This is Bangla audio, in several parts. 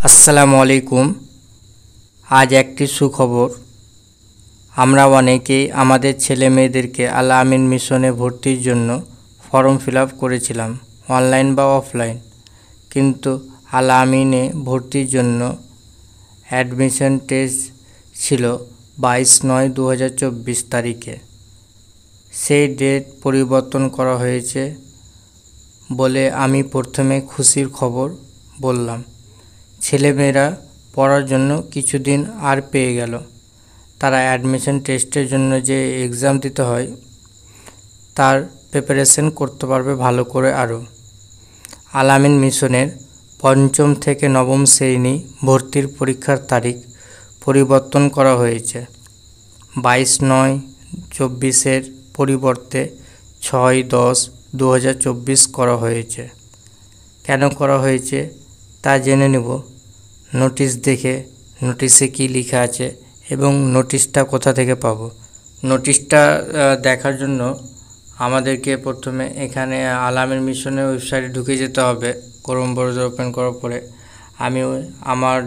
আসসালামু আলাইকুম। আজ একটি সুখবর। আমরা অনেকেই আমাদের ছেলে মেয়েদেরকে আল আমিন মিশনে ভর্তির জন্য ফর্ম ফিল আপ করেছিলাম, অনলাইন বা অফলাইন। কিন্তু আল আমিনে ভর্তির জন্য অ্যাডমিশন টেস্ট ছিল 22/9/2024 তারিখে। সেই ডেট পরিবর্তন করা হয়েছে বলে আমি প্রথমে খুশির খবর বললাম। ছেলেমেয়েরা পড়ার জন্য কিছুদিন আর পেয়ে গেল। তারা অ্যাডমিশন টেস্টের জন্য যে এক্সাম দিতে হয় তার প্রিপারেশন করতে পারবে ভালো করে। আরও আল আমিন মিশনের 5ম থেকে 9ম শ্রেণী ভর্তির পরীক্ষার তারিখ পরিবর্তন করা হয়েছে। 22/9/24 পরিবর্তে 6/10/2024 করা হয়েছে। কেন করা হয়েছে তা জেনে নেব নোটিশ দেখে। নোটিশে কি লেখা আছে এবং নোটিশটা কোথা থেকে পাব। নোটিশটা দেখার জন্য আমাদেরকে প্রথমে এখানে আল আমিন মিশনের ওয়েবসাইটে ঢুকে যেতে হবে। ক্রোম ব্রাউজার ওপেন করার পরে আমি আমার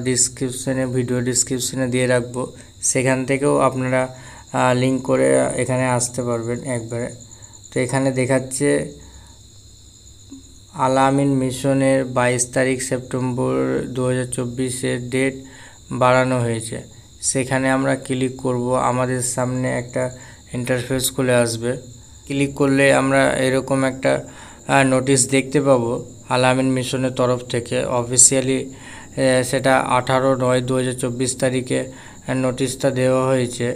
ভিডিও ডিসক্রিপশনে দিয়ে রাখবো, সেখান থেকেও আপনারা লিঙ্ক করে এখানে আসতে পারবেন একবারে। তো এখানে দেখাচ্ছে আল আমিন মিশনের 22 সেপ্টেম্বর 2024 ডেট বাড়ানো হয়েছে। সেখানে আমরা ক্লিক করব। আমাদের সামনে একটা ইন্টারফেস খুলে আসবে। ক্লিক করলে আমরা এরকম একটা নোটিশ দেখতে পাবো আল আমিন মিশনের তরফ থেকে অফিসিয়ালি। সেটা 18/9/2024 তারিখে নোটিশটা দেওয়া হয়েছে।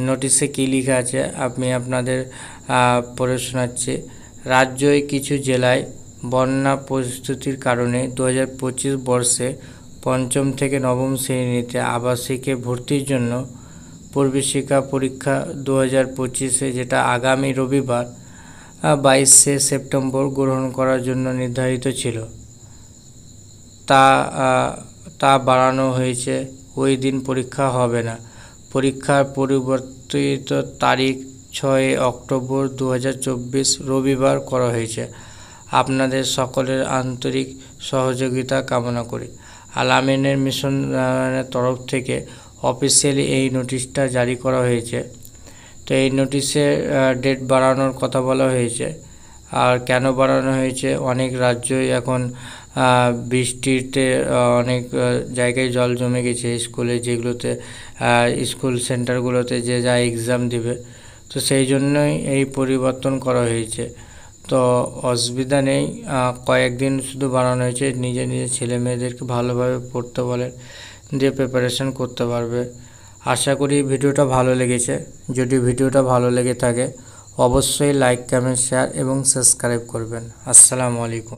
নোটিশে কী লেখা আছে আমি আপনাদের পড়ে শোনাচ্ছি। রাজ্যের কিছু জেলায় বন্যা পরিস্থিতির কারণে 2025 বর্ষে 5ম থেকে 9ম শ্রেণীতে আবাসিকে ভর্তির জন্য প্রবেশিকা পরীক্ষা 2025 যেটা আগামী রবিবার 22শে সেপ্টেম্বর গ্রহণ করার জন্য নির্ধারিত ছিল, তা বাড়ানো হয়েছে। ওই দিন পরীক্ষা হবে না। পরীক্ষার পরিবর্তিত তারিখ 6 অক্টোবর 2024 রবিবার করা হয়েছে। আপনাদের সকলের আন্তরিক সহযোগিতা কামনা করি। আল আমিনের মিশনের তরফ থেকে অফিসিয়ালি এই নোটিশটা জারি করা হয়েছে। তো এই নোটিশে ডেট বাড়ানোর কথা বলা হয়েছে। আর কেন বাড়ানো হয়েছে, অনেক রাজ্যই এখন বৃষ্টিতে অনেক জায়গায় জল জমে গেছে স্কুলে, যেগুলোতে স্কুল সেন্টারগুলোতে যে যা এক্সাম দিবে। তো সেই জন্যই এই পরিবর্তন করা হয়েছে। তো অসুবিধা নেই, কয়েকদিন শুধু বাড়ানো হয়েছে। নিজে ছেলে মেয়েদেরকে ভালোভাবে পড়তে বলেন, দিয়ে প্রিপারেশন করতে পারবে। আশা করি ভিডিওটা ভালো লেগেছে। যদি ভিডিওটা ভালো লেগে থাকে অবশ্যই লাইক, কমেন্ট, শেয়ার এবং সাবস্ক্রাইব করবেন। আসসালামু আলাইকুম।